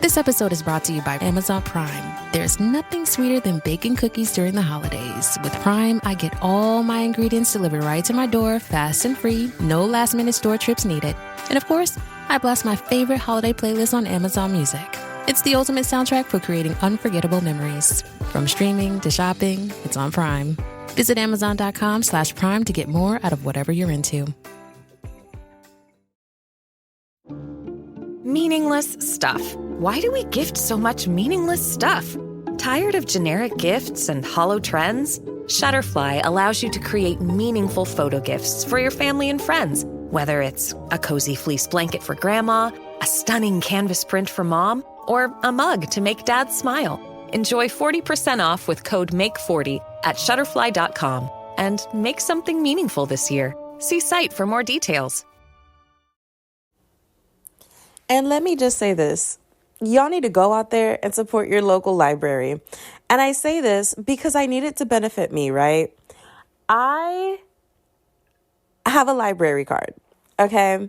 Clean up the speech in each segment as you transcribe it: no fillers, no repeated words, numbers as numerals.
This episode is brought to you by Amazon Prime. There's nothing sweeter than baking cookies during the holidays. With Prime, I get all my ingredients delivered right to my door, fast and free, no last-minute store trips needed. And of course, I blast my favorite holiday playlist on Amazon Music. It's the ultimate soundtrack for creating unforgettable memories. From streaming to shopping, it's on Prime. Visit Amazon.com/Prime to get more out of whatever you're into. Meaningless stuff. Why do we gift so much meaningless stuff? Tired of generic gifts and hollow trends? Shutterfly allows you to create meaningful photo gifts for your family and friends. Whether it's a cozy fleece blanket for grandma, a stunning canvas print for mom, or a mug to make dad smile. Enjoy 40% off with code MAKE40 at Shutterfly.com and make something meaningful this year. See site for more details. And let me just say this. Y'all need to go out there and support your local library. And I say this because I need it to benefit me, right? I have a library card, okay?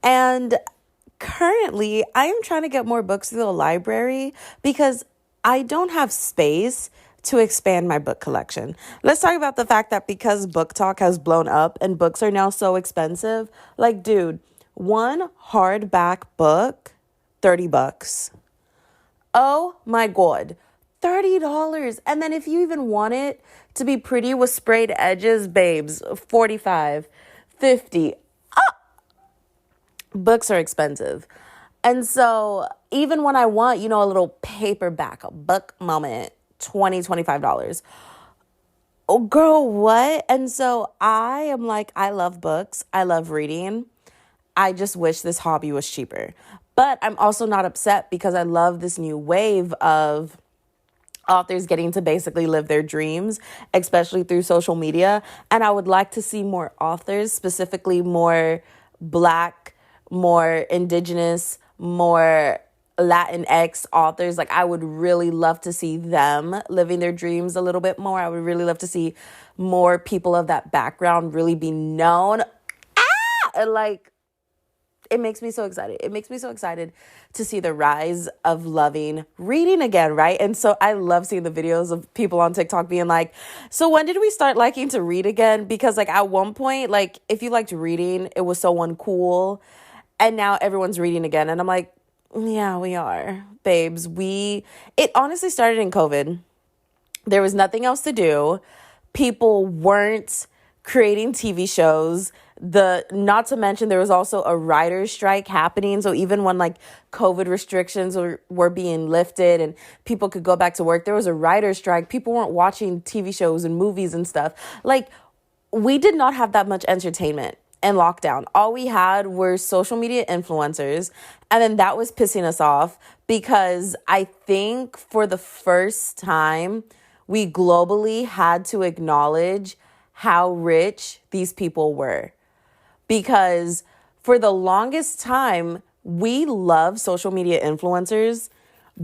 And currently, I am trying to get more books to the library because I don't have space to expand my book collection. Let's talk about the fact that because Book Talk has blown up and books are now so expensive, like, dude, one hardback book, $30. Oh my God, $30. And then if you even want it to be pretty with sprayed edges, babes, $45, $50. Books are expensive. And so even when I want, a little paperback, a book moment, $20, $25. Oh, girl, what? And so I am like, I love books. I love reading. I just wish this hobby was cheaper. But I'm also not upset because I love this new wave of authors getting to basically live their dreams, especially through social media. And I would like to see more authors, specifically more Black, more Indigenous, more Latinx authors. Like, I would really love to see them living their dreams a little bit more. I would really love to see more people of that background really be known. And it makes me so excited. It makes me so excited to see the rise of loving reading again, right? And so I love seeing the videos of people on TikTok being like, so when did we start liking to read again? Because at one point, if you liked reading, it was so uncool. And now everyone's reading again. And I'm like, yeah, we are, babes. It honestly started in COVID. There was nothing else to do. People weren't creating TV shows. Not to mention there was also a writer's strike happening. So even when COVID restrictions were being lifted and people could go back to work, there was a writer's strike. People weren't watching TV shows and movies and stuff. We did not have that much entertainment in lockdown. All we had were social media influencers. And then that was pissing us off because I think for the first time, we globally had to acknowledge how rich these people were. Because for the longest time, we loved social media influencers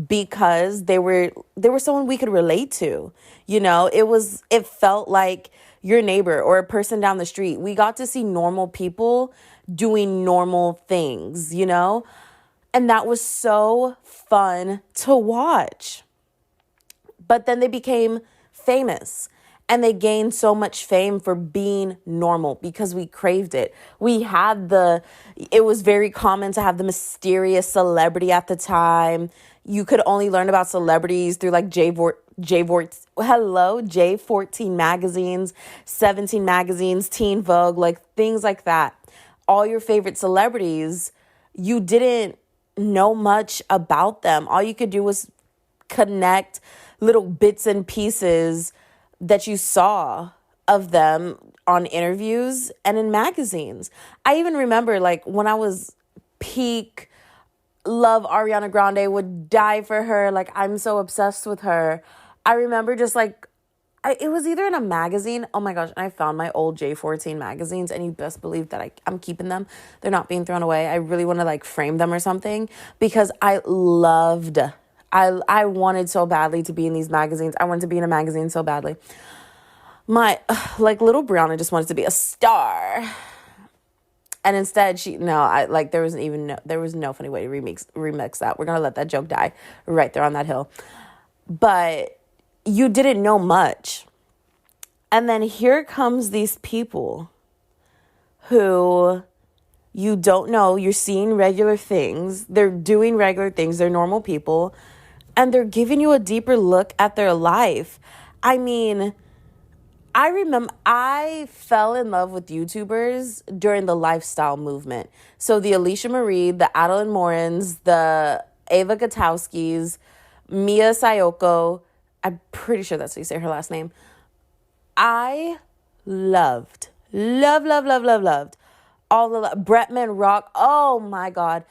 because they were someone we could relate to. It felt like your neighbor or a person down the street. We got to see normal people doing normal things, and that was so fun to watch. But then they became famous. And they gained so much fame for being normal because we craved it. It was very common to have the mysterious celebrity at the time. You could only learn about celebrities through J14 magazines, 17 magazines, Teen Vogue, things like that. All your favorite celebrities, you didn't know much about them. All you could do was connect little bits and pieces that you saw of them on interviews and in magazines. I even remember when I was peak love Ariana Grande, would die for her. I'm so obsessed with her. I remember just it was either in a magazine. Oh my gosh. And I found my old J14 magazines and you best believe that I'm keeping them. They're not being thrown away. I really want to frame them or something because I wanted so badly to be in these magazines. I wanted to be in a magazine so badly. My, little Brianna just wanted to be a star. And instead, there was no funny way to remix that. We're gonna let that joke die right there on that hill. But you didn't know much. And then here comes these people who you don't know. You're seeing regular things. They're doing regular things. They're normal people. And they're giving you a deeper look at their life. I mean, I remember I fell in love with YouTubers during the lifestyle movement. So the Alicia Marie, the Adeline Morans, the Ava Gutowskis, Mia Sayoko. I'm pretty sure that's how you say her last name. I loved all the Bretman Rock. Oh my God.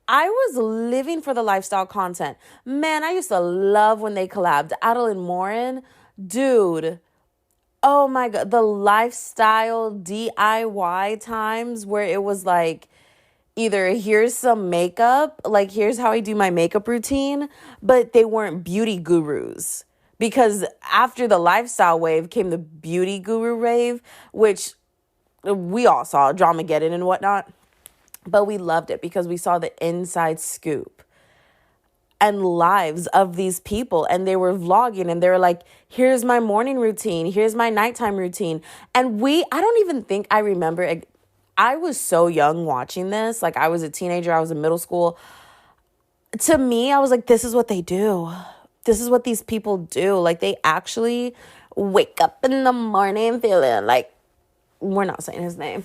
I was living for the lifestyle content. Man, I used to love when they collabed. Adeline Morin, dude. Oh my God. The lifestyle DIY times where it was like, either here's some makeup, like here's how I do my makeup routine, but they weren't beauty gurus. Because after the lifestyle wave came the beauty guru wave, which we all saw, Dramageddon and whatnot. But we loved it because we saw the inside scoop and lives of these people. And they were vlogging and they were like, here's my morning routine. Here's my nighttime routine. And I don't even think I remember. I was so young watching this. Like I was a teenager. I was in middle school. To me, I was like, this is what they do. This is what these people do. Like they actually wake up in the morning feeling like, we're not saying his name.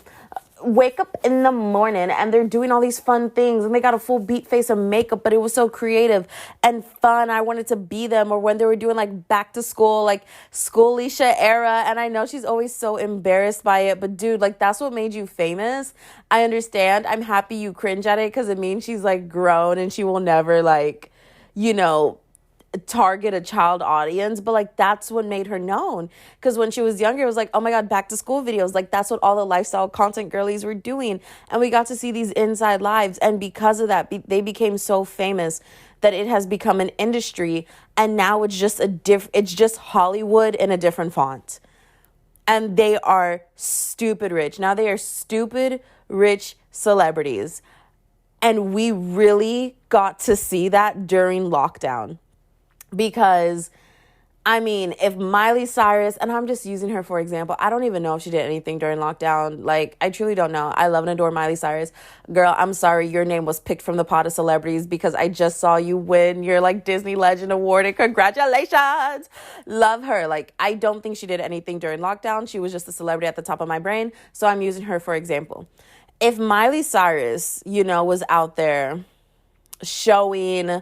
Wake up in the morning and they're doing all these fun things and they got a full beat face of makeup, but it was so creative and fun. I wanted to be them. Or when they were doing like back to school, like Schoolisha era. And I know she's always so embarrassed by it, but dude, like that's what made you famous. I understand. I'm happy you cringe at it because it means she's like grown and she will never like, target a child audience, but like that's what made her known. Because when she was younger, it was like, oh my God, back to school videos, like that's what all the lifestyle content girlies were doing, and we got to see these inside lives. And because of that, they became so famous that it has become an industry, and now it's just it's just Hollywood in a different font. And they are stupid rich now. They are stupid rich celebrities, and we really got to see that during lockdown. Because, I mean, if Miley Cyrus, and I'm just using her for example, I don't even know if she did anything during lockdown. Like, I truly don't know. I love and adore Miley Cyrus. Girl, I'm sorry, your name was picked from the pot of celebrities because I just saw you win your, like, Disney Legend Award, and congratulations! Love her. Like, I don't think she did anything during lockdown. She was just a celebrity at the top of my brain, so I'm using her for example. If Miley Cyrus, was out there showing,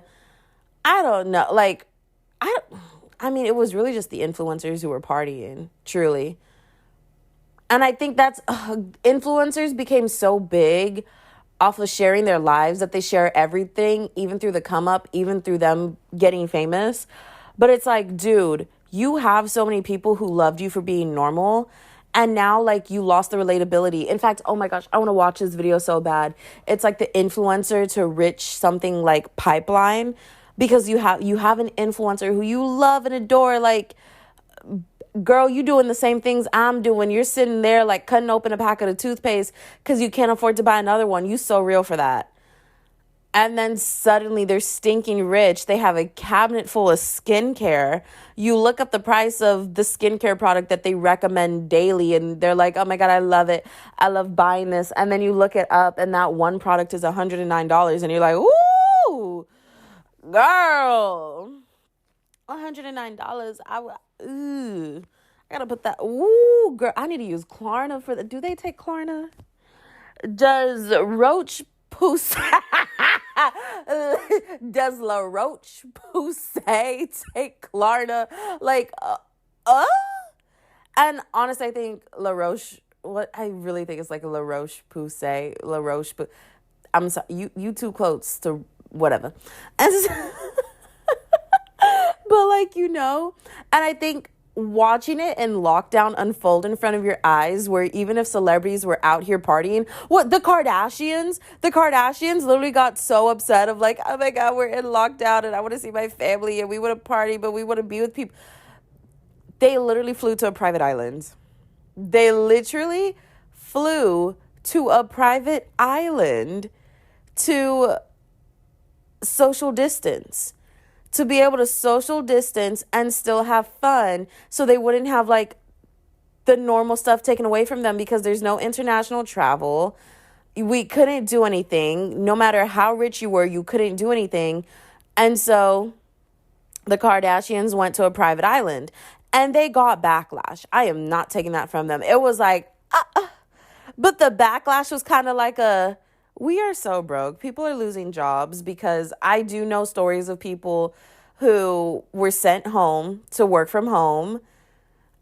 I don't know, like, I mean, it was really just the influencers who were partying, truly. And I think that's, influencers became so big off of sharing their lives that they share everything, even through the come up, even through them getting famous. But it's like, dude, you have so many people who loved you for being normal, and now, like, you lost the relatability. In fact, oh my gosh, I want to watch this video so bad. It's like the influencer to rich something like pipeline. Because you have an influencer who you love and adore, like, girl, you doing the same things I'm doing. You're sitting there, like, cutting open a packet of toothpaste because you can't afford to buy another one. You so real for that. And then suddenly they're stinking rich. They have a cabinet full of skincare. You look up the price of the skincare product that they recommend daily, and they're like, oh my God, I love it. I love buying this. And then you look it up, and that one product is $109, and you're like, ooh. Girl, $109. I gotta put that. Ooh, girl, I need to use Klarna for that. Do they take Klarna? Does Roche Poussey? Does La Roche Poussey take Klarna? Like, And honestly, I think La Roche. What I really think is like a La Roche Poussey. La Roche. I'm sorry. You too close to. Whatever. And but like, and I think watching it in lockdown unfold in front of your eyes, where even if celebrities were out here partying, the Kardashians literally got so upset of like, oh my God, we're in lockdown and I want to see my family and we want to party, but we want to be with people. They literally flew to a private island. They literally flew to a private island to social distance, to be able to social distance and still have fun, so they wouldn't have like the normal stuff taken away from them, because there's no international travel. We couldn't do anything. No matter how rich you were, you couldn't do anything. And so the Kardashians went to a private island and they got backlash. I am not taking that from them. It was like, but the backlash was kind of like we are so broke. People are losing jobs, because I do know stories of people who were sent home to work from home,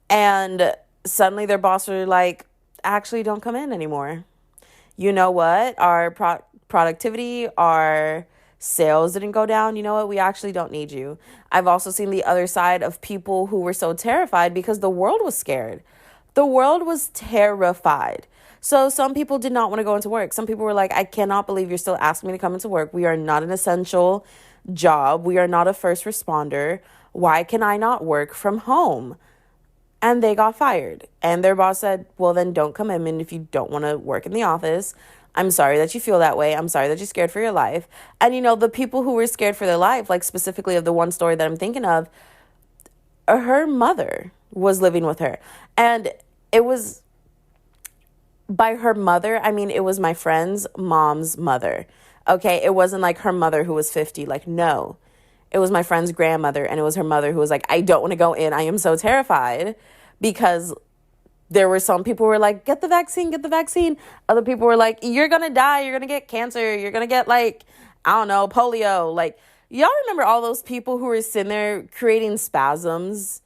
and suddenly their boss were like, actually, don't come in anymore. You know what? Our productivity, our sales didn't go down. You know what? We actually don't need you. I've also seen the other side of people who were so terrified because the world was scared. The world was terrified. So some people did not want to go into work. Some people were like, I cannot believe you're still asking me to come into work. We are not an essential job. We are not a first responder. Why can I not work from home? And they got fired. And their boss said, well, then don't come in if you don't want to work in the office. I'm sorry that you feel that way. I'm sorry that you're scared for your life. And, you know, the people who were scared for their life, like specifically of the one story that I'm thinking of, her mother was living with her. And it was, by her mother, I mean, it was my friend's mom's mother. Okay, it wasn't like her mother who was 50. Like, no. It was my friend's grandmother, and it was her mother who was like, I don't want to go in. I am so terrified, because there were some people who were like, get the vaccine, get the vaccine. Other people were like, you're going to die. You're going to get cancer. You're going to get like, I don't know, polio. Like, y'all remember all those people who were sitting there creating spasms?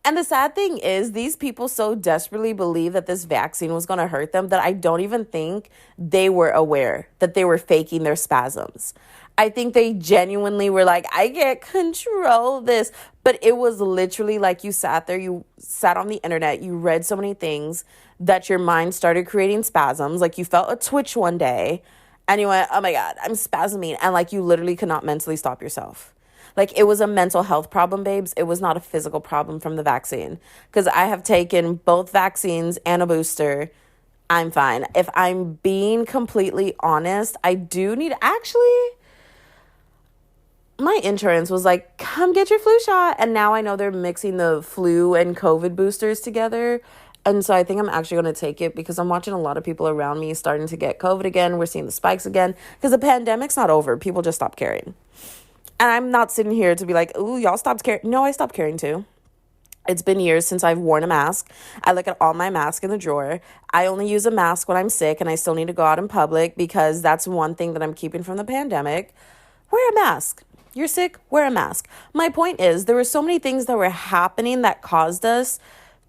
And the sad thing is, these people so desperately believed that this vaccine was going to hurt them that I don't even think they were aware that they were faking their spasms. I think they genuinely were like, I can't control this. But it was literally like you sat there, you sat on the internet, you read so many things that your mind started creating spasms. Like you felt a twitch one day and you went, oh my God, I'm spasming. And like you literally could not mentally stop yourself. Like it was a mental health problem, babes. It was not a physical problem from the vaccine. Because I have taken both vaccines and a booster. I'm fine. If I'm being completely honest, I do need, actually, my insurance was like, come get your flu shot. And now I know they're mixing the flu and COVID boosters together. And so I think I'm actually going to take it, because I'm watching a lot of people around me starting to get COVID again. We're seeing the spikes again, because the pandemic's not over. People just stopped caring. And I'm not sitting here to be like, ooh, y'all stopped caring. No, I stopped caring too. It's been years since I've worn a mask. I look at all my masks in the drawer. I only use a mask when I'm sick and I still need to go out in public, because that's one thing that I'm keeping from the pandemic. Wear a mask. You're sick, wear a mask. My point is, there were so many things that were happening that caused us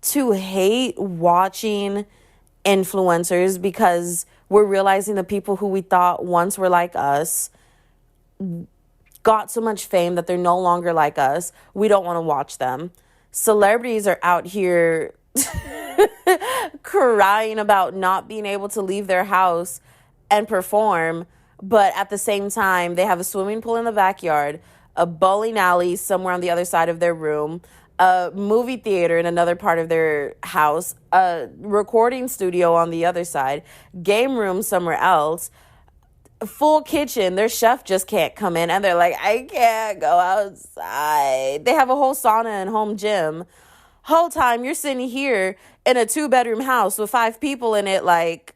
to hate watching influencers, because we're realizing the people who we thought once were like us got so much fame that they're no longer like us. We don't want to watch them. Celebrities are out here crying about not being able to leave their house and perform, but at the same time, they have a swimming pool in the backyard, a bowling alley somewhere on the other side of their room, a movie theater in another part of their house, a recording studio on the other side, game room somewhere else, full kitchen. Their chef just can't come in, and they're like, I can't go outside. They have a whole sauna and home gym. Whole time you're sitting here in a 2-bedroom house with 5 people in it, like,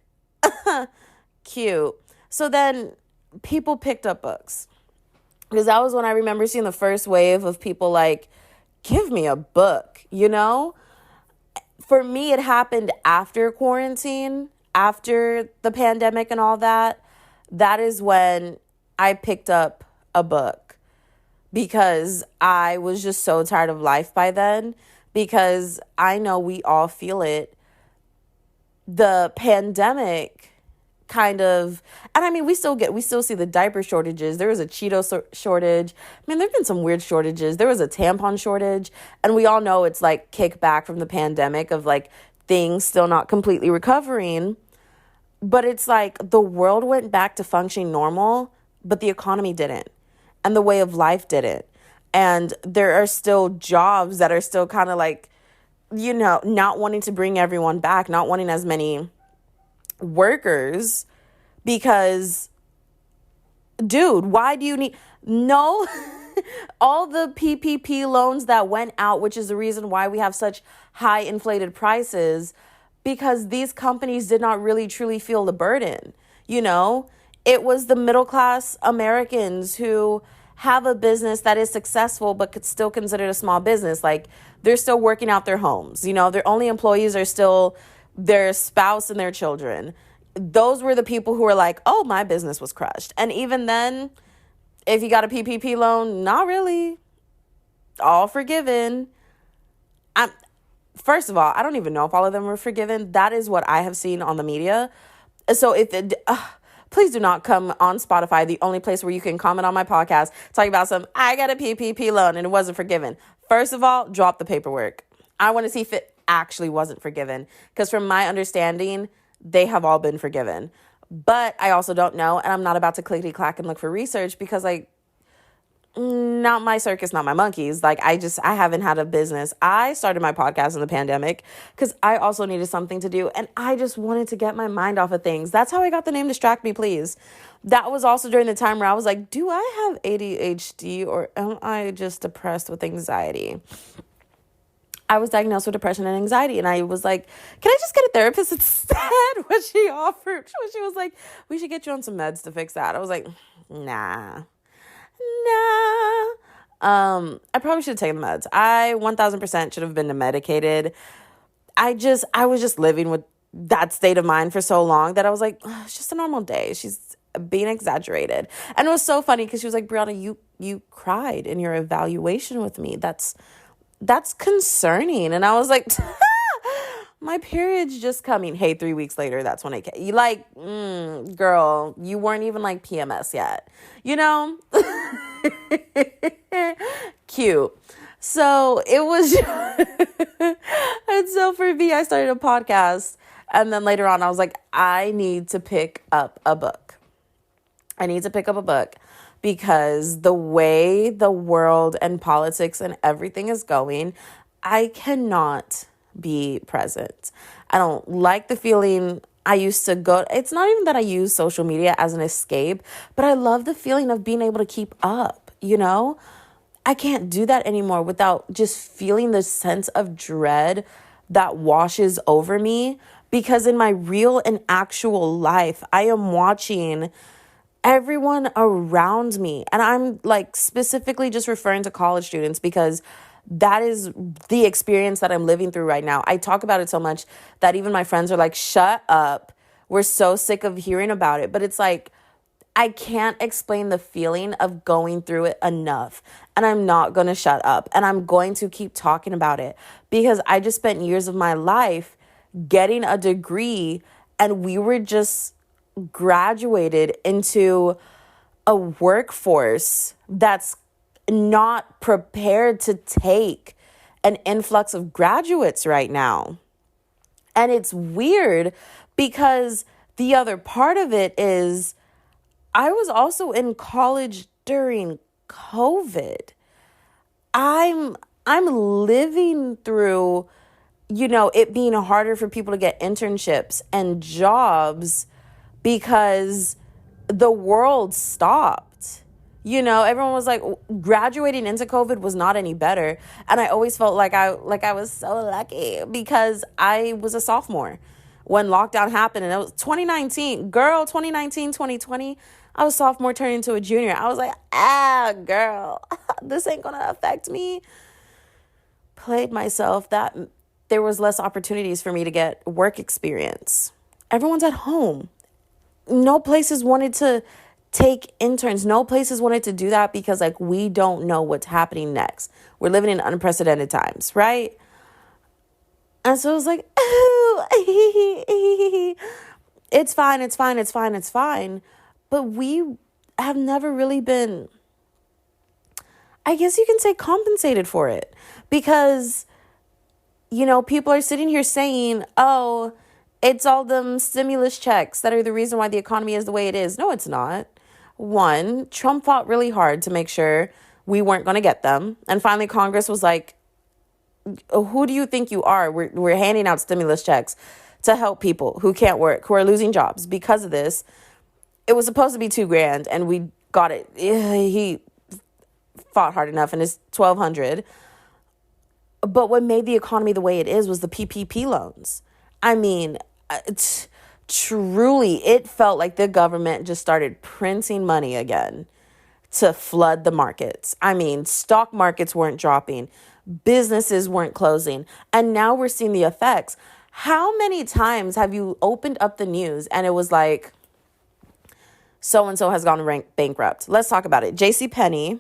cute. So then people picked up books, because that was when I remember seeing the first wave of people like, give me a book, you know? For me, it happened after quarantine, after the pandemic and all that. That is when I picked up a book, because I was just so tired of life by then, because I know we all feel it. The pandemic kind of, and I mean, we still see the diaper shortages. There was a Cheeto shortage. I mean, there've been some weird shortages. There was a tampon shortage, and we all know it's like kickback from the pandemic of like things still not completely recovering. But it's like the world went back to functioning normal, but the economy didn't, and the way of life didn't. And there are still jobs that are still kind of like, you know, not wanting to bring everyone back, not wanting as many workers because, dude, why do you need no all the PPP loans that went out, which is the reason why we have such high inflated prices, because these companies did not really truly feel the burden. You know, it was the middle class Americans who have a business that is successful but could still consider it a small business. Like, they're still working out their homes. You know, their only employees are still their spouse and their children. Those were the people who were like, oh, my business was crushed. And even then, if you got a PPP loan, not really. All forgiven. First of all, I don't even know if all of them were forgiven. That is what I have seen on the media. So please do not come on Spotify, the only place where you can comment on my podcast, talking about I got a PPP loan and it wasn't forgiven. First of all, drop the paperwork. I want to see if it actually wasn't forgiven. Because from my understanding, they have all been forgiven. But I also don't know, and I'm not about to clickety-clack and look for research because, like, not my circus, not my monkeys. Like, I haven't had a business. I started my podcast in the pandemic because I also needed something to do, and I just wanted to get my mind off of things. That's how I got the name Distract Me, Please. That was also during the time where I was like, do I have ADHD or am I just depressed with anxiety? I was diagnosed with depression and anxiety, and I was like, can I just get a therapist instead? What she offered, she was like, we should get you on some meds to fix that. I was like, nah. I probably should have taken the meds. I 1000% should have been medicated. I was just living with that state of mind for so long that I was like, it's just a normal day. She's being exaggerated. And it was so funny because she was like, Brianna, you cried in your evaluation with me. That's concerning. And I was like, my period's just coming. Hey, 3 weeks later, that's when I came. You like, girl, you weren't even like PMS yet, you know? Cute. So it was, and so for me, I started a podcast. And then later on, I was like, I need to pick up a book. Because the way the world and politics and everything is going, I cannot be present. I don't like the feeling I used to go. It's not even that I use social media as an escape, but I love the feeling of being able to keep up, you know? I can't do that anymore without just feeling the sense of dread that washes over me, because in my real and actual life, I am watching everyone around me. And I'm like specifically just referring to college students because that is the experience that I'm living through right now. I talk about it so much that even my friends are like, shut up. We're so sick of hearing about it. But it's like, I can't explain the feeling of going through it enough. And I'm not going to shut up. And I'm going to keep talking about it because I just spent years of my life getting a degree, and we were just graduated into a workforce that's not prepared to take an influx of graduates right now. And it's weird because the other part of it is I was also in college during COVID. I'm living through, you know, it being harder for people to get internships and jobs because the world stopped. You know, everyone was like, graduating into COVID was not any better. And I always felt like I was so lucky because I was a sophomore when lockdown happened. And it was 2019. Girl, 2019, 2020, I was sophomore turning into a junior. I was like, girl, this ain't going to affect me. Played myself that there was less opportunities for me to get work experience. Everyone's at home. No places wanted to take interns. No places wanted to do that because, like, we don't know what's happening next. We're living in unprecedented times, right? And so I was like, oh, it's fine. But we have never really been, I guess you can say, compensated for it. Because, you know, people are sitting here saying, oh, it's all them stimulus checks that are the reason why the economy is the way it is. No, it's not. One, Trump fought really hard to make sure we weren't going to get them. And finally, Congress was like, who do you think you are? We're handing out stimulus checks to help people who can't work, who are losing jobs because of this. It was supposed to be $2,000 and we got it. He fought hard enough and it's $1,200. But what made the economy the way it is was the PPP loans. I mean, truly, it felt like the government just started printing money again to flood the markets. I mean, stock markets weren't dropping, businesses weren't closing, and now we're seeing the effects. How many times have you opened up the news and it was like, so-and-so has gone bankrupt? Let's talk about it. JCPenney,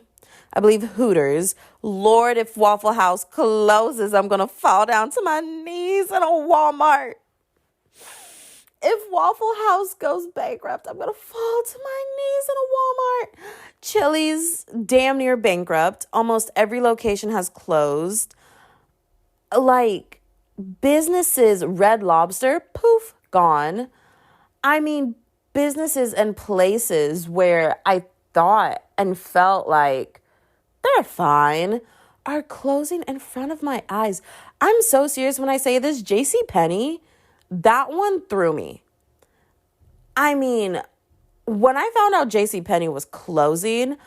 I believe Hooters. Lord, if Waffle House closes, I'm going to fall down to my knees in a Walmart. If Waffle House goes bankrupt, I'm going to fall to my knees in a Walmart. Chili's, damn near bankrupt. Almost every location has closed. Like, businesses, Red Lobster, poof, gone. I mean, businesses and places where I thought and felt like they're fine are closing in front of my eyes. I'm so serious when I say this. JCPenney, that one threw me. I mean, when I found out JCPenney was closing,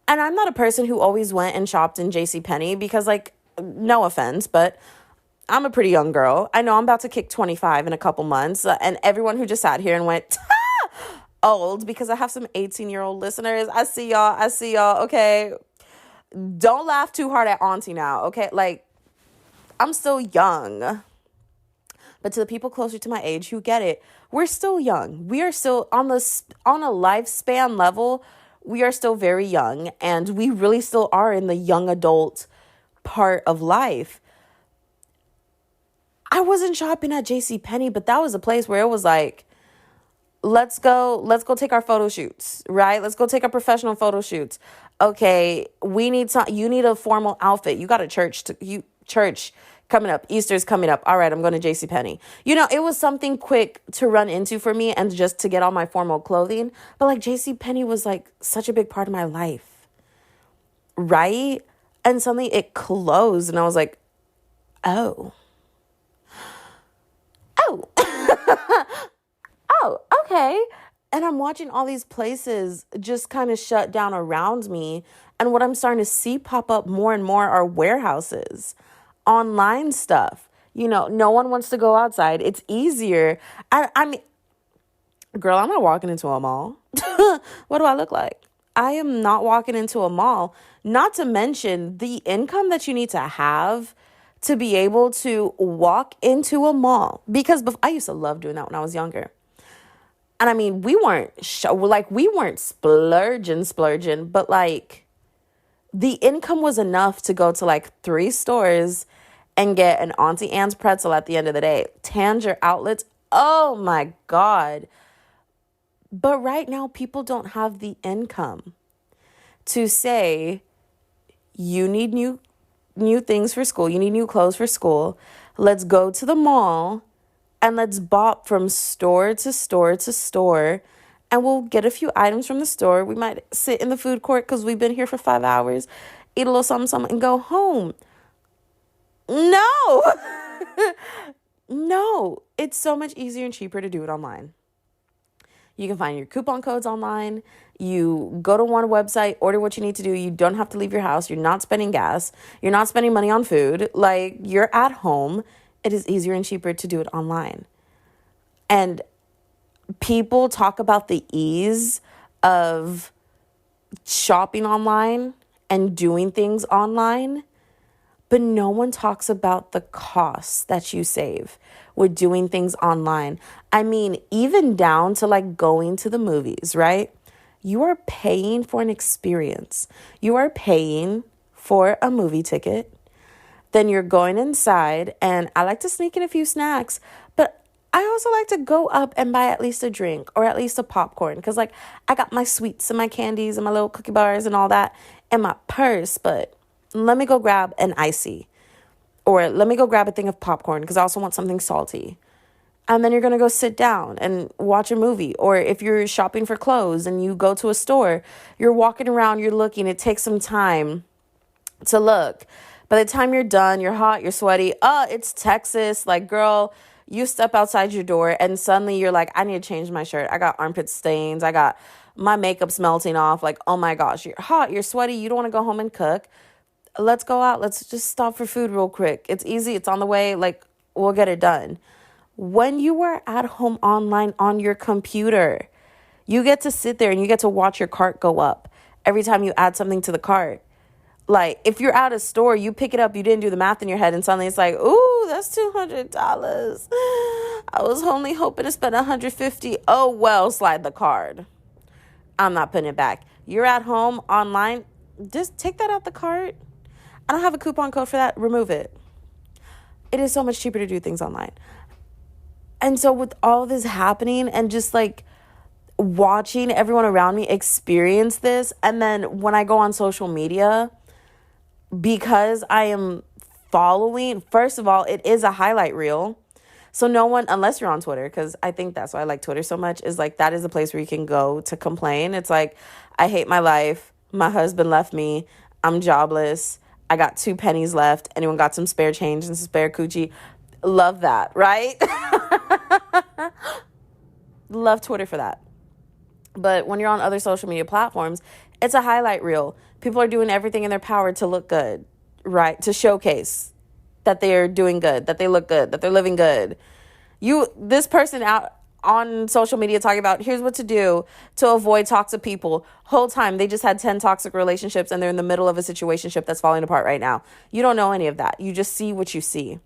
and I'm not a person who always went and shopped in JCPenney because, like, no offense, but I'm a pretty young girl. I know I'm about to kick 25 in a couple months, and everyone who just sat here and went, old, because I have some 18-year-old listeners. I see y'all, okay? Don't laugh too hard at auntie now, okay? Like, I'm still young. But to the people closer to my age who get it, we're still young. We are still on a lifespan level. We are still very young, and we really still are in the young adult part of life. I wasn't shopping at JCPenney, but that was a place where it was like, let's go take our photo shoots, right? Let's go take our professional photo shoots. Okay, you need a formal outfit. You got a church coming up. Easter's coming up. All right, I'm going to JCPenney. You know, it was something quick to run into for me and just to get all my formal clothing. But like JCPenney was like such a big part of my life, right? And suddenly it closed and I was like, oh, okay. And I'm watching all these places just kind of shut down around me. And what I'm starting to see pop up more and more are warehouses, online stuff. You know, no one wants to go outside. It's easier. I mean, girl, I'm not walking into a mall. What do I look like? I am not walking into a mall. Not to mention the income that you need to have to be able to walk into a mall. Because I used to love doing that when I was younger. And I mean, we weren't splurging, but like the income was enough to go to like 3 stores and get an Auntie Anne's pretzel at the end of the day. Tanger outlets. Oh my God. But right now, people don't have the income to say, you need new things for school. You need new clothes for school. Let's go to the mall and let's bop from store to store to store. And we'll get a few items from the store. We might sit in the food court because we've been here for 5 hours, eat a little something, and go home. No. No. It's so much easier and cheaper to do it online. You can find your coupon codes online. You go to one website, order what you need to do. You don't have to leave your house. You're not spending gas. You're not spending money on food. Like, you're at home. It is easier and cheaper to do it online. And people talk about the ease of shopping online and doing things online, but no one talks about the costs that you save with doing things online. I mean, even down to like going to the movies, right? You are paying for an experience. You are paying for a movie ticket. Then you're going inside, and I like to sneak in a few snacks, but I also like to go up and buy at least a drink or at least a popcorn because, like, I got my sweets and my candies and my little cookie bars and all that in my purse, but let me go grab an icy or let me go grab a thing of popcorn because I also want something salty. And then you're going to go sit down and watch a movie. Or if you're shopping for clothes and you go to a store, you're walking around, you're looking, it takes some time to look. By the time you're done, you're hot, you're sweaty. It's Texas. Like, girl, you step outside your door and suddenly you're like, I need to change my shirt. I got armpit stains. I got my makeup's melting off. Like, oh my gosh, you're hot, you're sweaty. You don't want to go home and cook. Let's go out. Let's just stop for food real quick. It's easy. It's on the way. Like, we'll get it done. When you are at home online on your computer, you get to sit there and you get to watch your cart go up every time you add something to the cart. Like, if you're at a store, you pick it up, you didn't do the math in your head, and suddenly it's like, ooh, that's $200. I was only hoping to spend $150. Oh, well, slide the card. I'm not putting it back. You're at home online, just take that out the cart. I don't have a coupon code for that. Remove it. It is so much cheaper to do things online. And so with all this happening and just like watching everyone around me experience this, and then when I go on social media, because I am following, first of all, it is a highlight reel. So no one, unless you're on Twitter, because I think that's why I like Twitter so much, is like that is a place where you can go to complain. It's like, I hate my life. My husband left me. I'm jobless. I got 2 pennies left. Anyone got some spare change and some spare coochie? Love that, right? Love Twitter for that. But when you're on other social media platforms, it's a highlight reel. People are doing everything in their power to look good, right? To showcase that they're doing good, that they look good, that they're living good. This person out on social media talking about here's what to do to avoid toxic people. Whole time they just had 10 toxic relationships and they're in the middle of a situationship that's falling apart right now. You don't know any of that. You just see what you see.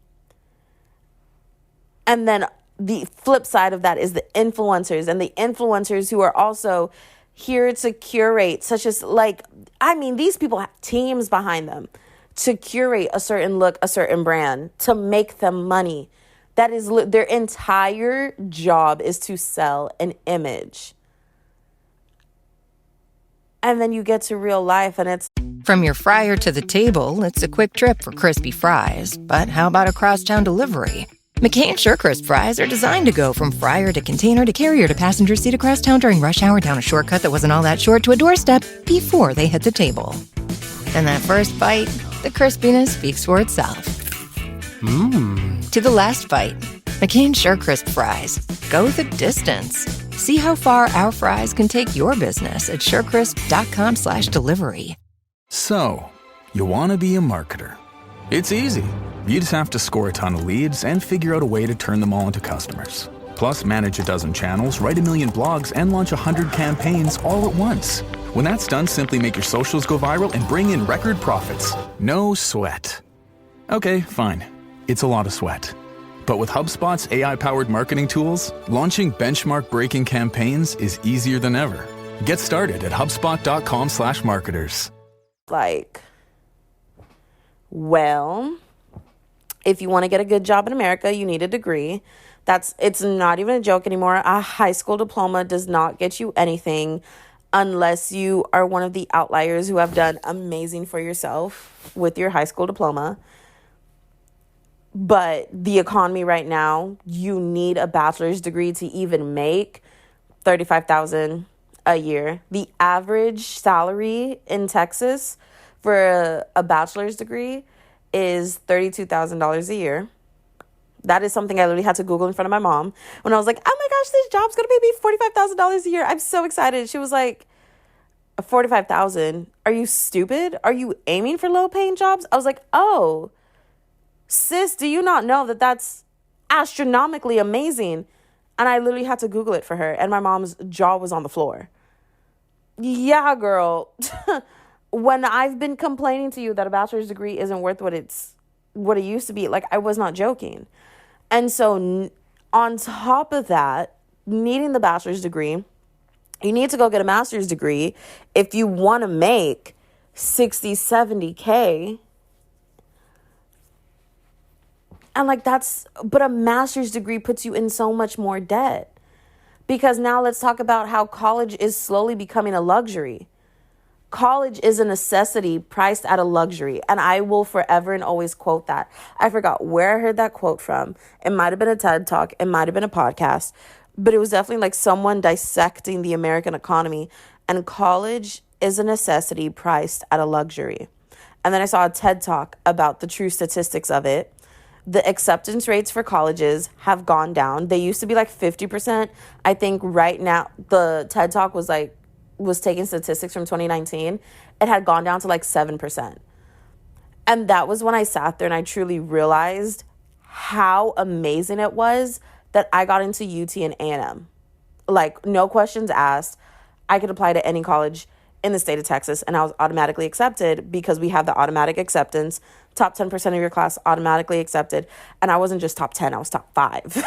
And then the flip side of that is the influencers, and the influencers who are also here to curate, such as these people have teams behind them to curate a certain look, a certain brand, to make them money. That is their entire job, is to sell an image. And then you get to real life and it's... From your fryer to the table, it's a quick trip for crispy fries. But how about a crosstown delivery? McCain SureCrisp fries are designed to go from fryer to container to carrier to passenger seat across town during rush hour, down a shortcut that wasn't all that short to a doorstep before they hit the table. And that first bite, the crispiness speaks for itself. To the last bite, McCain SureCrisp fries. Go the distance. See how far our fries can take your business at surecrisp.com/delivery. So, you want to be a marketer. It's easy. You just have to score a ton of leads and figure out a way to turn them all into customers. Plus, manage a dozen channels, write a million blogs, and launch 100 campaigns all at once. When that's done, simply make your socials go viral and bring in record profits. No sweat. Okay, fine. It's a lot of sweat. But with HubSpot's AI-powered marketing tools, launching benchmark-breaking campaigns is easier than ever. Get started at HubSpot.com/marketers. Well, if you want to get a good job in America, you need a degree. It's not even a joke anymore. A high school diploma does not get you anything unless you are one of the outliers who have done amazing for yourself with your high school diploma. But the economy right now, you need a bachelor's degree to even make $35,000 a year. The average salary in Texas for a bachelor's degree is $32,000 a year. That is something I literally had to Google in front of my mom when I was like, oh my gosh, this job's going to pay me $45,000 a year. I'm so excited. She was like, $45,000? Are you stupid? Are you aiming for low paying jobs? I was like, oh, sis, do you not know that that's astronomically amazing? And I literally had to Google it for her, and my mom's jaw was on the floor. Yeah, girl. When I've been complaining to you that a bachelor's degree isn't worth what it used to be, I was not joking. And so on top of that, needing the bachelor's degree, you need to go get a master's degree if you want to make 60, 70K. And but a master's degree puts you in so much more debt. Because now let's talk about how college is slowly becoming a luxury. College is a necessity priced at a luxury. And I will forever and always quote that. I forgot where I heard that quote from. It might have been a TED Talk. It might have been a podcast. But it was definitely someone dissecting the American economy. And college is a necessity priced at a luxury. And then I saw a TED Talk about the true statistics of it, The acceptance rates for colleges have gone down. They used to be like 50%. I think right now the TED Talk was taking statistics from 2019. It had gone down to like 7%. And that was when I sat there and I truly realized how amazing it was that I got into UT and A&M. Like, no questions asked. I could apply to any college in the state of Texas and I was automatically accepted because we have the automatic acceptance. Top 10% of your class automatically accepted. And I wasn't just top 10, I was top 5.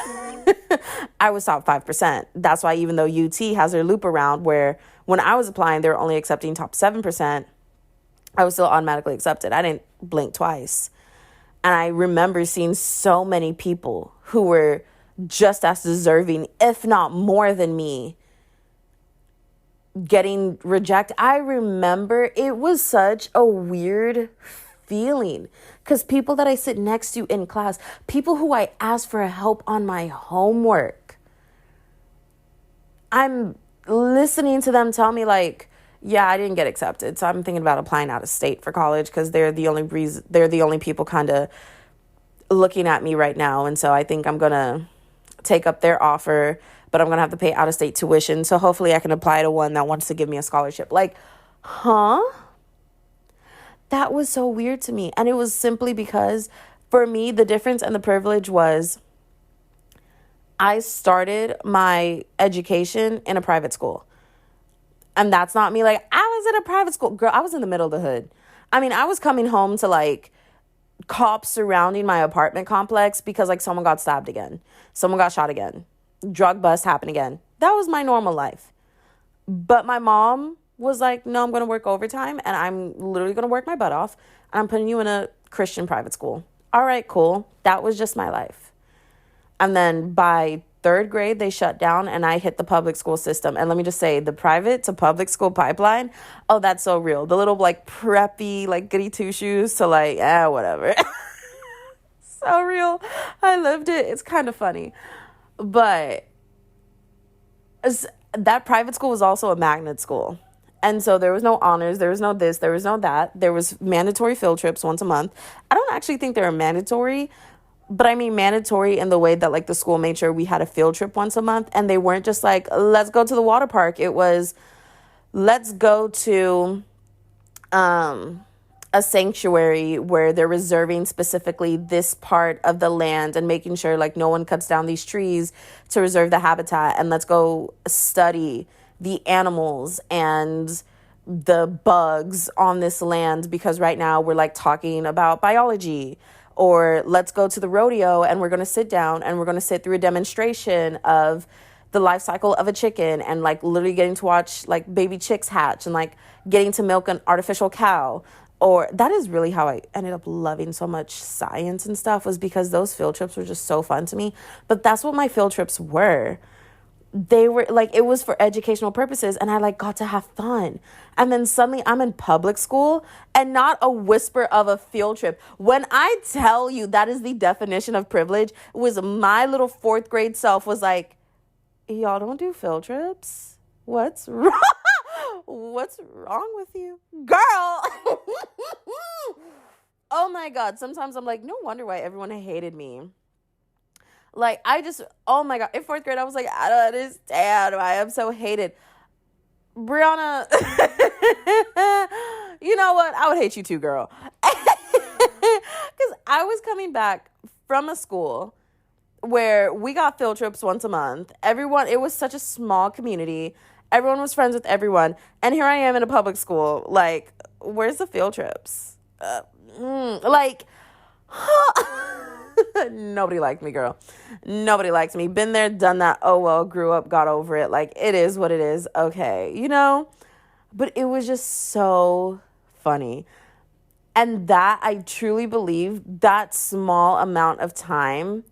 I was top 5%. That's why even though UT has their loop around where when I was applying, they were only accepting top 7%, I was still automatically accepted. I didn't blink twice. And I remember seeing so many people who were just as deserving, if not more than me, getting rejected. I remember it was such a weird feeling because people that I sit next to in class, people who I ask for help on my homework, I'm listening to them tell me like, yeah, I didn't get accepted. So I'm thinking about applying out of state for college because they're the only people kind of looking at me right now. And so I think I'm going to take up their offer, but I'm going to have to pay out of state tuition. So hopefully I can apply to one that wants to give me a scholarship. Like, huh? That was so weird to me. And it was simply because for me, the difference and the privilege was I started my education in a private school. And that's not me like, I was in a private school. Girl, I was in the middle of the hood. I mean, I was coming home to like cops surrounding my apartment complex because like someone got stabbed again. Someone got shot again. Drug bust happened again. That was my normal life. But my mom was like, no, I'm going to work overtime and I'm literally going to work my butt off. And I'm putting you in a Christian private school. All right, cool. That was just my life. And then by third grade, they shut down and I hit the public school system. And let me just say, the private to public school pipeline, oh, that's so real. The little like preppy, like goody two shoes to like, whatever. So real. I lived it. It's kind of funny. But that private school was also a magnet school. And so there was no honors, there was no this, there was no that. There was mandatory field trips once a month. I don't actually think they were mandatory, but I mean mandatory in the way that like the school made sure we had a field trip once a month. And they weren't just like, let's go to the water park. It was, let's go to a sanctuary where they're reserving specifically this part of the land and making sure like no one cuts down these trees to reserve the habitat. And let's go study the animals and the bugs on this land because right now we're like talking about biology. Or let's go to the rodeo and we're going to sit down and we're going to sit through a demonstration of the life cycle of a chicken and like literally getting to watch like baby chicks hatch and like getting to milk an artificial cow. Or that is really how I ended up loving so much science and stuff, was because those field trips were just so fun to me. But that's what my field trips were. They were like, it was for educational purposes and I like got to have fun. And then suddenly I'm in public school and not a whisper of a field trip. When I tell you that is the definition of privilege, it was my little fourth grade self was like, y'all don't do field trips? What's wrong? What's wrong with you? Girl! Oh my God. Sometimes I'm like, no wonder why everyone hated me. Like, oh my God. In fourth grade, I was like, I don't understand why I'm so hated. Brianna, you know what? I would hate you too, girl. Because I was coming back from a school where we got field trips once a month. Everyone, it was such a small community. Everyone was friends with everyone. And here I am in a public school. Like, where's the field trips? Nobody liked me, girl. Nobody liked me. Been there, done that. Oh, well, grew up, got over it. Like, it is what it is. Okay, you know? But it was just so funny. And that, I truly believe, that small amount of time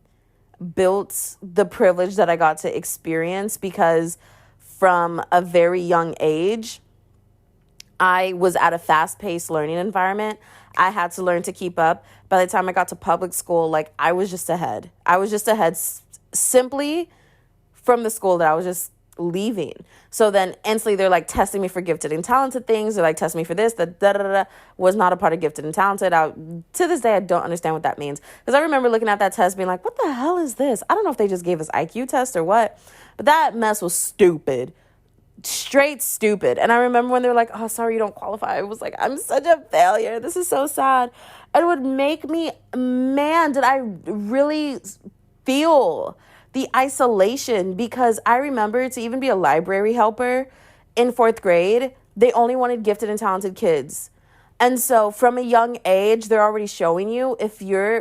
built the privilege that I got to experience, because from a very young age, I was at a fast-paced learning environment. I had to learn to keep up. By the time I got to public school, I was just ahead. I was just ahead simply from the school that I was just leaving. So then instantly they're like testing me for gifted and talented things. They're like testing me for this, that was not a part of gifted and talented. To this day, I don't understand what that means. Because I remember looking at that test being like, what the hell is this? I don't know if they just gave us IQ test or what, but that mess was stupid. Straight stupid. And I remember when they were like, oh, sorry, you don't qualify. I was like, I'm such a failure. This is so sad. It would make me, man, did I really feel the isolation, because I remember to even be a library helper in 4th grade, they only wanted gifted and talented kids. And so from a young age, they're already showing you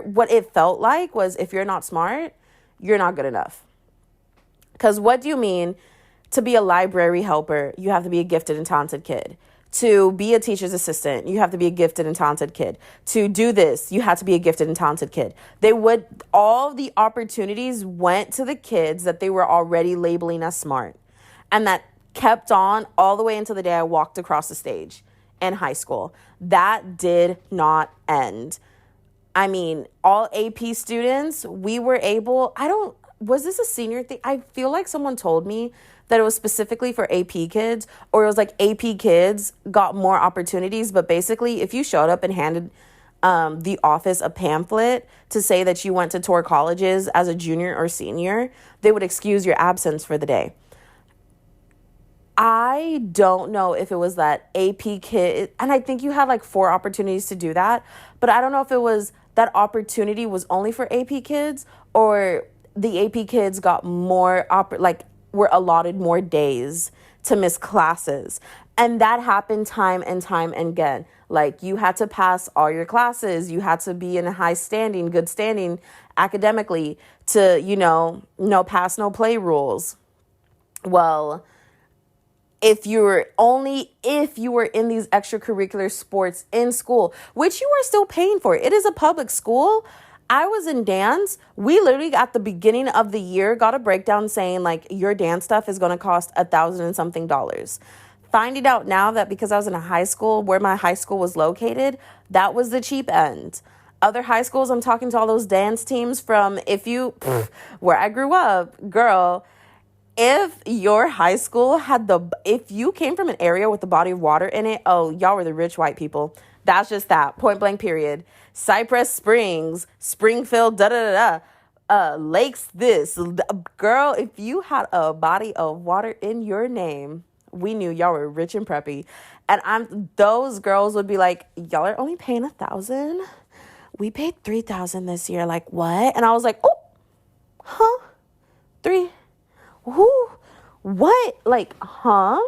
what it felt like was if you're not smart, you're not good enough. Because what do you mean to be a library helper? You have to be a gifted and talented kid. To be a teacher's assistant, you have to be a gifted and talented kid. To do this, you have to be a gifted and talented kid. All the opportunities went to the kids that they were already labeling as smart. And that kept on all the way until the day I walked across the stage in high school. That did not end. I mean, all AP students, we were able, was this a senior thing? I feel like someone told me that it was specifically for AP kids, or it was like AP kids got more opportunities. But basically, if you showed up and handed the office a pamphlet to say that you went to tour colleges as a junior or senior, they would excuse your absence for the day. I don't know if it was that AP kid, and I think you had like 4 opportunities to do that, but I don't know if it was that opportunity was only for AP kids, or the AP kids got more, were allotted more days to miss classes. And that happened time and time again. Like, you had to pass all your classes. You had to be in a good standing academically to, no pass, no play rules. Well, if you were in these extracurricular sports in school, which you are still paying for, it is a public school. I was in dance. We literally at the beginning of the year got a breakdown saying like your dance stuff is going to cost $1,000 and something. Finding out now that because I was in a high school where my high school was located, that was the cheap end. Other high schools, I'm talking to all those dance teams from where I grew up, girl, if your high school if you came from an area with a body of water in it, oh, y'all were the rich white people. That's just that, point blank period. Cypress Springs, Springfield, lakes this. Girl, if you had a body of water in your name, we knew y'all were rich and preppy. And those girls would be like, y'all are only paying $1,000? We paid $3,000 this year. Like, what? And I was like, oh, huh? 3? Who? What? Like, huh?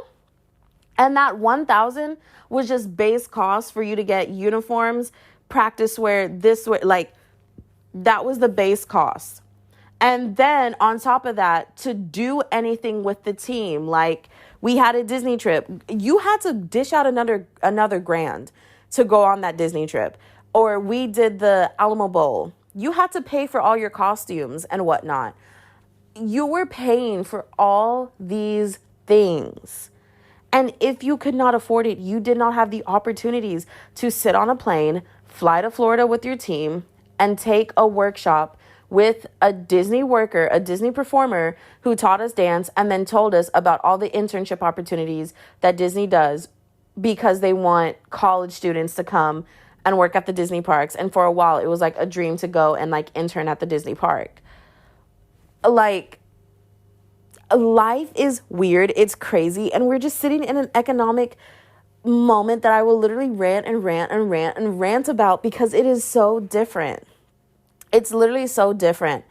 And that $1,000 was just base cost for you to get uniforms, practice wear, this way, like that was the base cost. And then on top of that, to do anything with the team, like we had a Disney trip, you had to dish out another grand to go on that Disney trip. Or we did the Alamo Bowl. You had to pay for all your costumes and whatnot. You were paying for all these things. And if you could not afford it, you did not have the opportunities to sit on a plane, fly to Florida with your team, and take a workshop with a Disney worker, a Disney performer who taught us dance and then told us about all the internship opportunities that Disney does because they want college students to come and work at the Disney parks. And for a while, it was like a dream to go and like intern at the Disney park. Like, life is weird. It's crazy. And we're just sitting in an economic moment that I will literally rant about because it is so different. It's literally so different.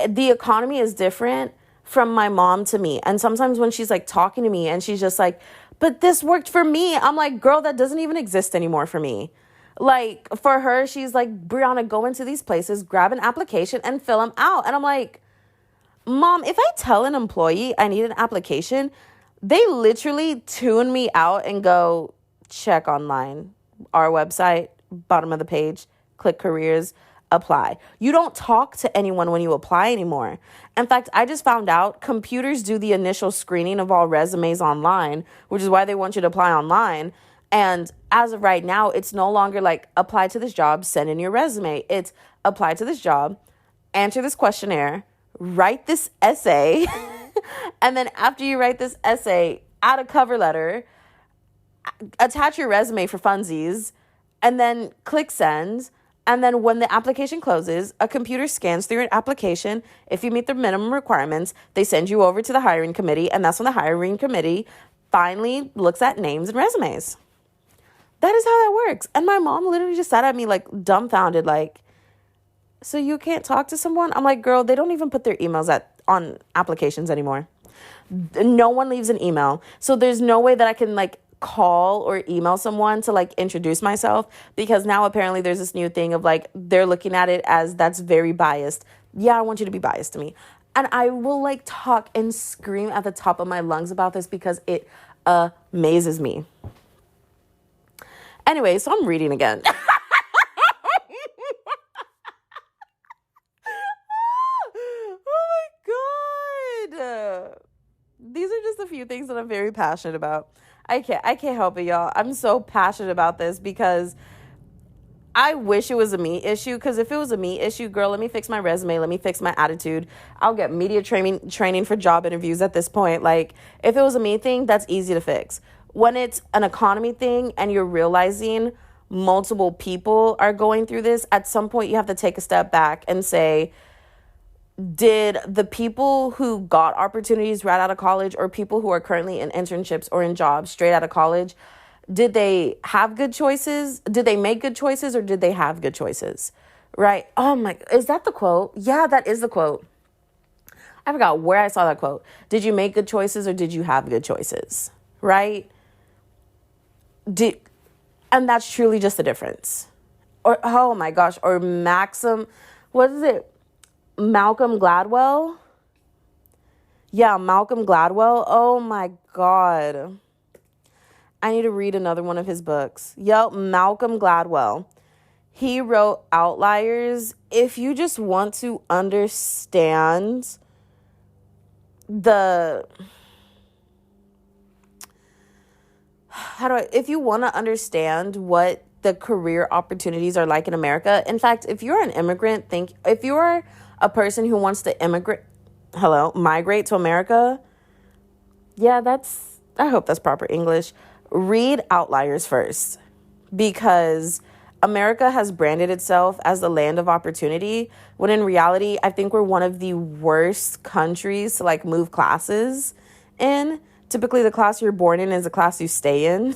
The economy is different from my mom to me. And sometimes when she's like talking to me and she's just like, but this worked for me. I'm like, girl, that doesn't even exist anymore for me. Like, for her, she's like, Brianna, go into these places, grab an application and fill them out. And I'm like, Mom, if I tell an employee I need an application, they literally tune me out and go, check online, our website, bottom of the page, click careers, apply. You don't talk to anyone when you apply anymore. In fact, I just found out computers do the initial screening of all resumes online, which is why they want you to apply online. And as of right now, it's no longer like apply to this job, send in your resume. It's apply to this job, answer this questionnaire, write this essay, And then after you write this essay, add a cover letter, attach your resume for funsies, and then click send. And then when the application closes, a computer scans through your application. If you meet the minimum requirements, they send you over to the hiring committee. And that's when the hiring committee finally looks at names and resumes. That is how that works. And my mom literally just sat at me like dumbfounded, like, so you can't talk to someone? I'm like, girl, they don't even put their emails on applications anymore. No one leaves an email. So there's no way that I can like call or email someone to like introduce myself, because now apparently there's this new thing of like they're looking at it as that's very biased. Yeah, I want you to be biased to me. And I will like talk and scream at the top of my lungs about this because it amazes me. Anyway, so I'm reading again. Oh my God. These are just a few things that I'm very passionate about. I can't help it, y'all. I'm so passionate about this because I wish it was a me issue. Because if it was a me issue, girl, let me fix my resume. Let me fix my attitude. I'll get media training for job interviews at this point. Like, if it was a me thing, that's easy to fix. When it's an economy thing and you're realizing multiple people are going through this, at some point you have to take a step back and say, did the people who got opportunities right out of college, or people who are currently in internships or in jobs straight out of college, did they have good choices? Did they make good choices, or did they have good choices? Right? Oh my, is that the quote? Yeah, that is the quote. I forgot where I saw that quote. Did you make good choices, or did you have good choices? Right? And that's truly just the difference. Or, oh my gosh, or what is it? Malcolm Gladwell? Yeah, Malcolm Gladwell. Oh my God. I need to read another one of his books. Yep, Malcolm Gladwell. He wrote Outliers. If you just want to understand if you want to understand what the career opportunities are like in America. In fact, if you're an immigrant, if you're a person who wants to migrate to America, yeah, I hope that's proper English. Read Outliers first, because America has branded itself as the land of opportunity, when in reality, I think we're one of the worst countries to like move classes in. Typically, the class you're born in is the class you stay in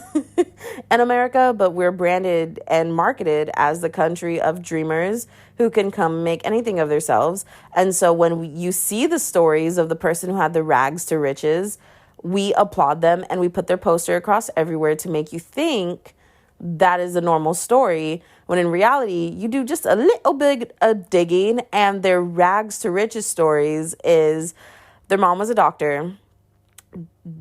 America, but we're branded and marketed as the country of dreamers who can come make anything of themselves. And so when you see the stories of the person who had the rags to riches, we applaud them and we put their poster across everywhere to make you think that is a normal story, when in reality, you do just a little bit of digging, and their rags to riches stories is their mom was a doctor.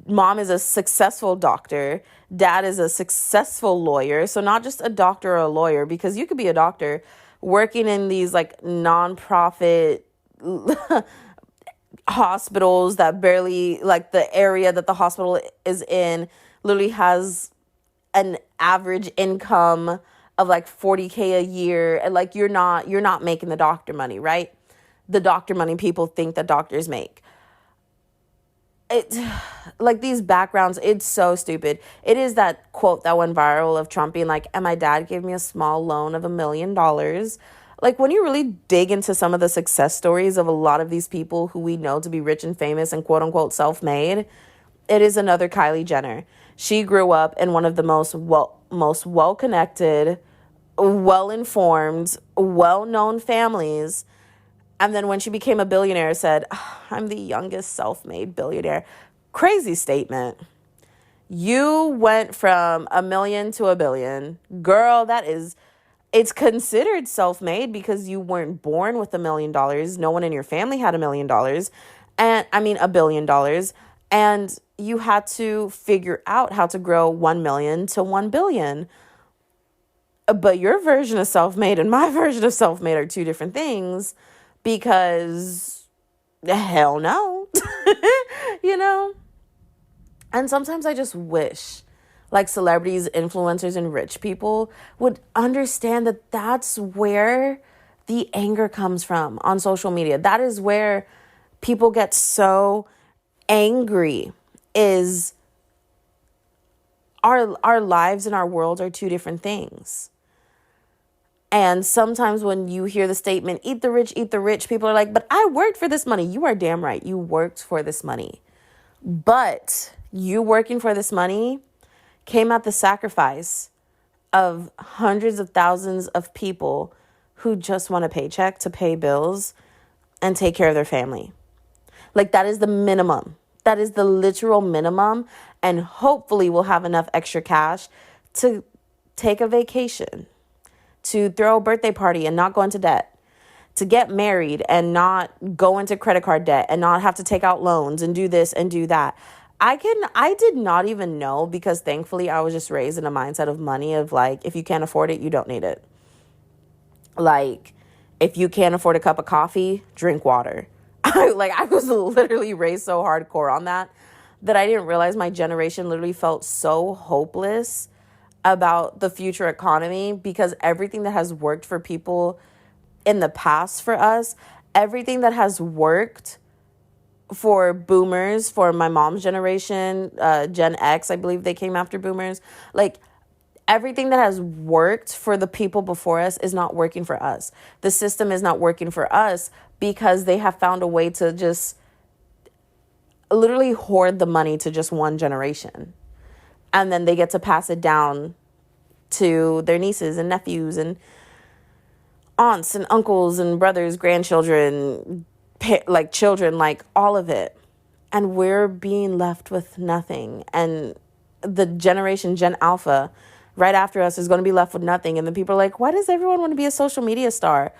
Mom is a successful doctor. Dad is a successful lawyer. So not just a doctor or a lawyer, because you could be a doctor working in these like nonprofit hospitals that barely, like the area that the hospital is in literally has an average income of like $40K a year. And like you're not making the doctor money, right? The doctor money people think that doctors make. It, like these backgrounds, it's so stupid. It is that quote that went viral of Trump being like, and my dad gave me a small loan of $1 million. Like, when you really dig into some of the success stories of a lot of these people who we know to be rich and famous and quote unquote self-made, it is another Kylie Jenner. She grew up in one of the most well-connected, well-informed, well-known families. And then when she became a billionaire, said, I'm the youngest self-made billionaire. Crazy statement. You went from $1 million to $1 billion. Girl, it's considered self-made because you weren't born with $1 million. No one in your family had $1 million. And $1 billion. And you had to figure out how to grow 1 million to 1 billion. But your version of self-made and my version of self-made are two different things. Because hell no, you know? And sometimes I just wish like celebrities, influencers, and rich people would understand that that's where the anger comes from on social media. That is where people get so angry is our lives and our world are two different things. And sometimes when you hear the statement, eat the rich, people are like, but I worked for this money. You are damn right. You worked for this money. But you working for this money came at the sacrifice of hundreds of thousands of people who just want a paycheck to pay bills and take care of their family. Like, that is the minimum. That is the literal minimum. And hopefully we'll have enough extra cash to take a vacation, to throw a birthday party and not go into debt, to get married and not go into credit card debt and not have to take out loans and do this and do that. I did not even know, because thankfully I was just raised in a mindset of money, of like, if you can't afford it, you don't need it. Like, if you can't afford a cup of coffee, drink water. I was literally raised so hardcore on that I didn't realize my generation literally felt so hopeless about the future economy, because everything that has worked for people in the past for us, everything that has worked for boomers, for my mom's generation, Gen X, I believe they came after boomers, like, everything that has worked for the people before us is not working for us. The system is not working for us because they have found a way to just literally hoard the money to just one generation. And then they get to pass it down to their nieces and nephews and aunts and uncles and brothers, grandchildren, children, like all of it. And we're being left with nothing. And the generation Gen Alpha right after us is going to be left with nothing. And then people are like, why does everyone want to be a social media star?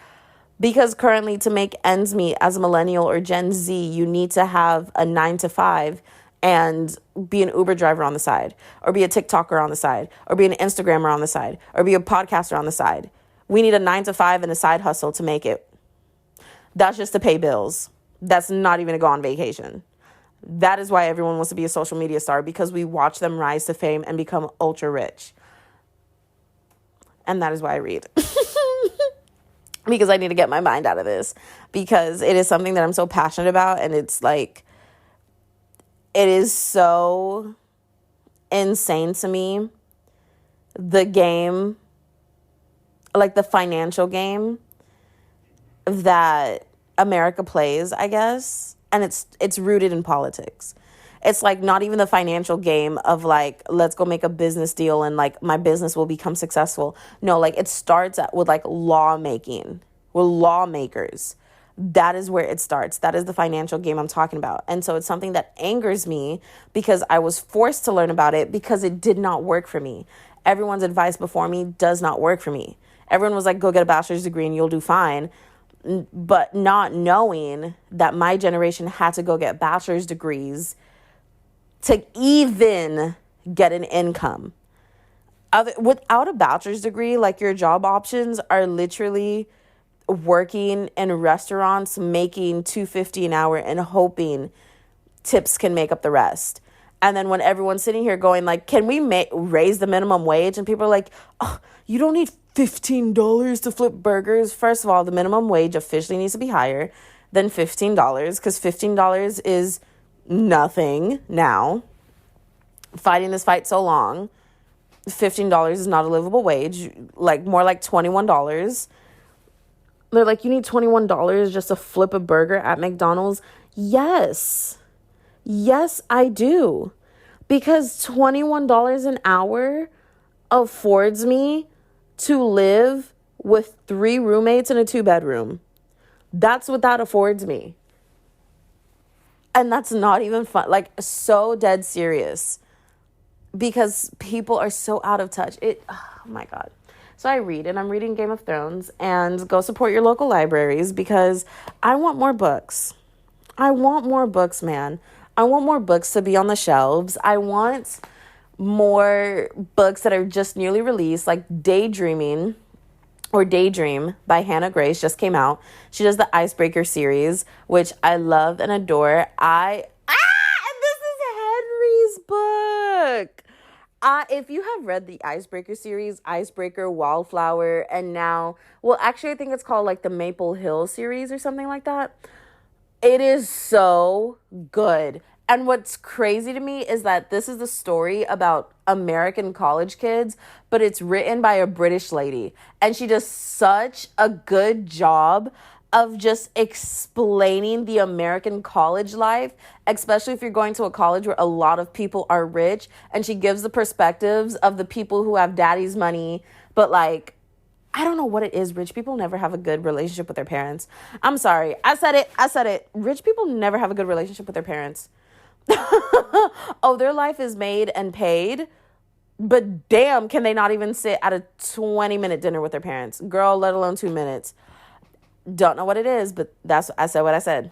Because currently, to make ends meet as a millennial or Gen Z, you need to have a 9 to 5 and be an Uber driver on the side, or be a TikToker on the side, or be an Instagrammer on the side, or be a podcaster on the side. We need a 9 to 5 and a side hustle to make it. That's just to pay bills. That's not even to go on vacation. That is why everyone wants to be a social media star, because we watch them rise to fame and become ultra rich. And that is why I read. Because I need to get my mind out of this, because it is something that I'm so passionate about. And it's like, it is so insane to me, the game, like the financial game that America plays, I guess. And it's rooted in politics. It's like not even the financial game of like, let's go make a business deal and like my business will become successful. No, like it starts with like lawmaking, with lawmakers. That is where it starts. That is the financial game I'm talking about. And so it's something that angers me, because I was forced to learn about it because it did not work for me. Everyone's advice before me does not work for me. Everyone was like, go get a bachelor's degree and you'll do fine. But not knowing that my generation had to go get bachelor's degrees to even get an income. Without a bachelor's degree, like your job options are literally working in restaurants, making $2.50 an hour and hoping tips can make up the rest. And then when everyone's sitting here going like, can we raise the minimum wage? And people are like, oh, you don't need $15 to flip burgers. First of all, the minimum wage officially needs to be higher than $15, because $15 is nothing now. Fighting this fight so long, $15 is not a livable wage, like more like $21. They're like, you need $21 just to flip a burger at McDonald's? Yes, I do. Because $21 an hour affords me to live with 3 roommates in a 2-bedroom. That's what that affords me. And that's not even fun, like so dead serious, because people are so out of touch. Oh my God. So I read, and I'm reading Game of Thrones, and go support your local libraries, because I want more books. I want more books, man. I want more books to be on the shelves. I want more books that are just newly released, like Daydream by Hannah Grace just came out. She does the Icebreaker series, which I love and adore. And this is Henry's book. If you have read the Icebreaker series, Icebreaker, Wildflower, and now, well, actually, I think it's called like the Maple Hill series or something like that. It is so good. And what's crazy to me is that this is the story about American college kids, but it's written by a British lady. And she does such a good job of just explaining the American college life, especially if you're going to a college where a lot of people are rich. And she gives the perspectives of the people who have daddy's money, but like, I don't know what it is. Rich people never have a good relationship with their parents. I'm sorry. I said it. Rich people never have a good relationship with their parents. Oh, their life is made and paid, but damn, can they not even sit at a 20-minute dinner with their parents? Girl, let alone 2 minutes. Don't know what it is, but I said what I said.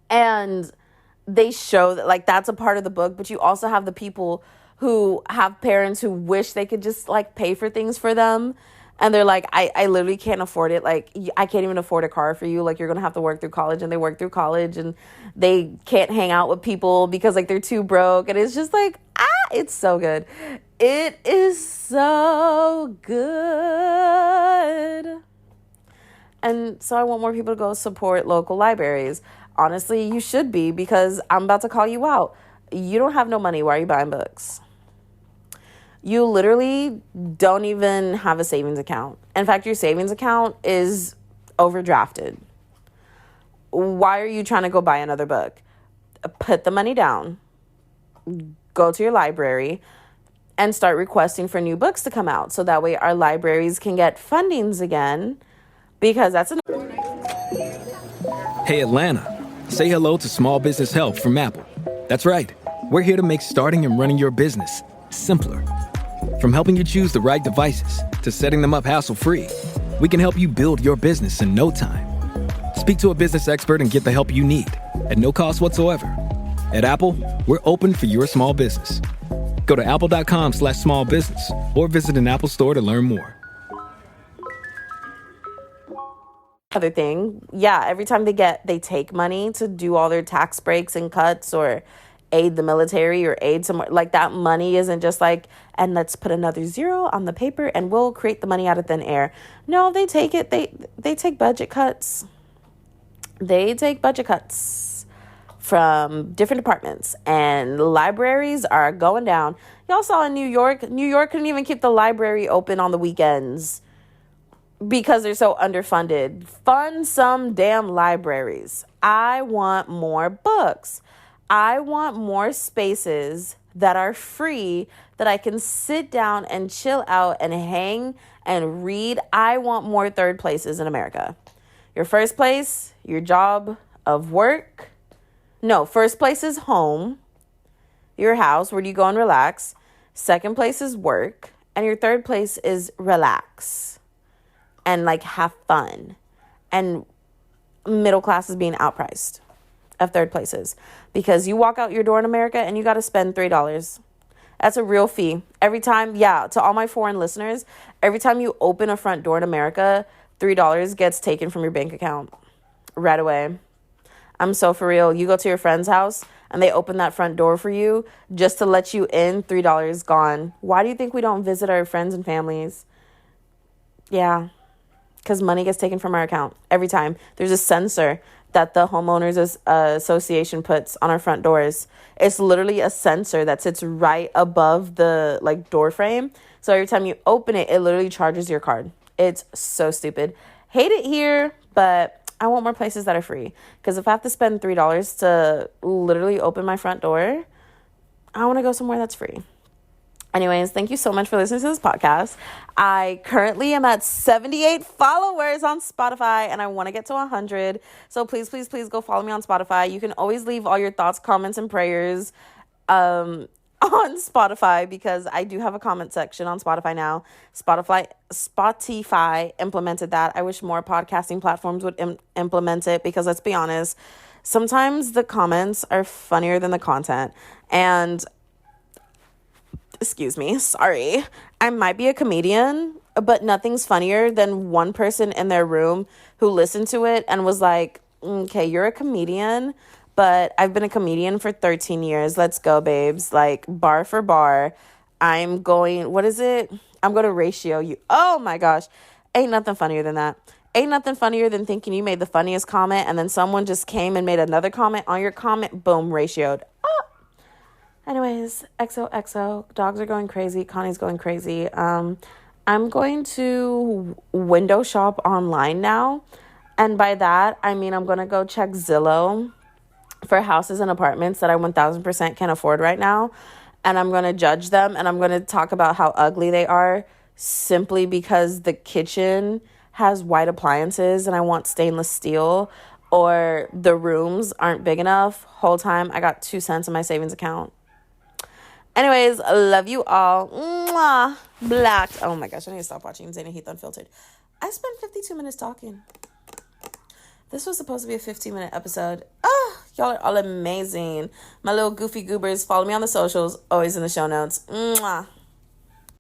And they show that, like, that's a part of the book, but you also have the people who have parents who wish they could just, like, pay for things for them. And they're like, I literally can't afford it. Like, I can't even afford a car for you. Like, you're going to have to work through college. And they work through college and they can't hang out with people because, like, they're too broke. And it's just like, it's so good. It is so good. And so I want more people to go support local libraries. Honestly, you should be, because I'm about to call you out. You don't have no money. Why are you buying books? You literally don't even have a savings account. In fact, your savings account is overdrafted. Why are you trying to go buy another book? Put the money down, go to your library, and start requesting for new books to come out. So that way our libraries can get fundings again, because that's an... Hey, Atlanta. Say hello to Small Business Help from Apple. That's right. We're here to make starting and running your business simpler. From helping you choose the right devices to setting them up hassle-free, we can help you build your business in no time. Speak to a business expert and get the help you need at no cost whatsoever. At Apple, we're open for your small business. Go to apple.com/small business or visit an Apple store to learn more. Other thing, yeah, every time they take money to do all their tax breaks and cuts or aid the military or aid somewhere, like, that money isn't just like, and let's put another zero on the paper and we'll create the money out of thin air. No, they take it. They take budget cuts. They take budget cuts from different departments, and libraries are going down. Y'all saw in New York couldn't even keep the library open on the weekends because they're so underfunded. Fund some damn libraries. I want more books. I want more spaces that are free, that I can sit down and chill out and hang and read. I want more third places in America. Your first place, your job of work. No, first place is home, your house, where do you go and relax. Second place is work. And your third place is relax and, like, have fun. And middle class is being outpriced of third places, because you walk out your door in America and you got to spend $3. That's a real fee. Every time, to all my foreign listeners, every time you open a front door in America, $3 gets taken from your bank account right away. I'm so for real. You go to your friend's house and they open that front door for you just to let you in, $3 gone. Why do you think we don't visit our friends and families? Yeah, because money gets taken from our account every time. There's a sensor that the homeowners association puts on our front doors. It's literally a sensor that sits right above the, like, door frame. So every time you open it, it literally charges your card. It's so stupid. Hate it here, but I want more places that are free. Because if I have to spend $3 to literally open my front door, I want to go somewhere that's free. Anyways, thank you so much for listening to this podcast. I currently am at 78 followers on Spotify, and I want to get to 100. So please, please, please go follow me on Spotify. You can always leave all your thoughts, comments, and prayers on Spotify, because I do have a comment section on Spotify now. Spotify implemented that. I wish more podcasting platforms would implement it, because let's be honest, sometimes the comments are funnier than the content. And excuse me, sorry, I might be a comedian, but nothing's funnier than one person in their room who listened to it and was like, okay, you're a comedian, but I've been a comedian for 13 years. Let's go, babes. Like, bar for bar, I'm going to ratio you. Oh my gosh. Ain't nothing funnier than that. Ain't nothing funnier than thinking you made the funniest comment and then someone just came and made another comment on your comment. Boom, ratioed. Anyways, XOXO. Dogs are going crazy. Connie's going crazy. I'm going to window shop online now. And by that, I mean I'm going to go check Zillow for houses and apartments that I 1000% can afford right now. And I'm going to judge them. And I'm going to talk about how ugly they are simply because the kitchen has white appliances and I want stainless steel, or the rooms aren't big enough. Whole time I got 2 cents in my savings account. Anyways, love you all. Mwah. Blacked. Oh my gosh, I need to stop watching Zayn and Heath Unfiltered. I spent 52 minutes talking. This was supposed to be a 15-minute episode. Oh, y'all are all amazing. My little goofy goobers. Follow me on the socials. Always in the show notes. Mwah.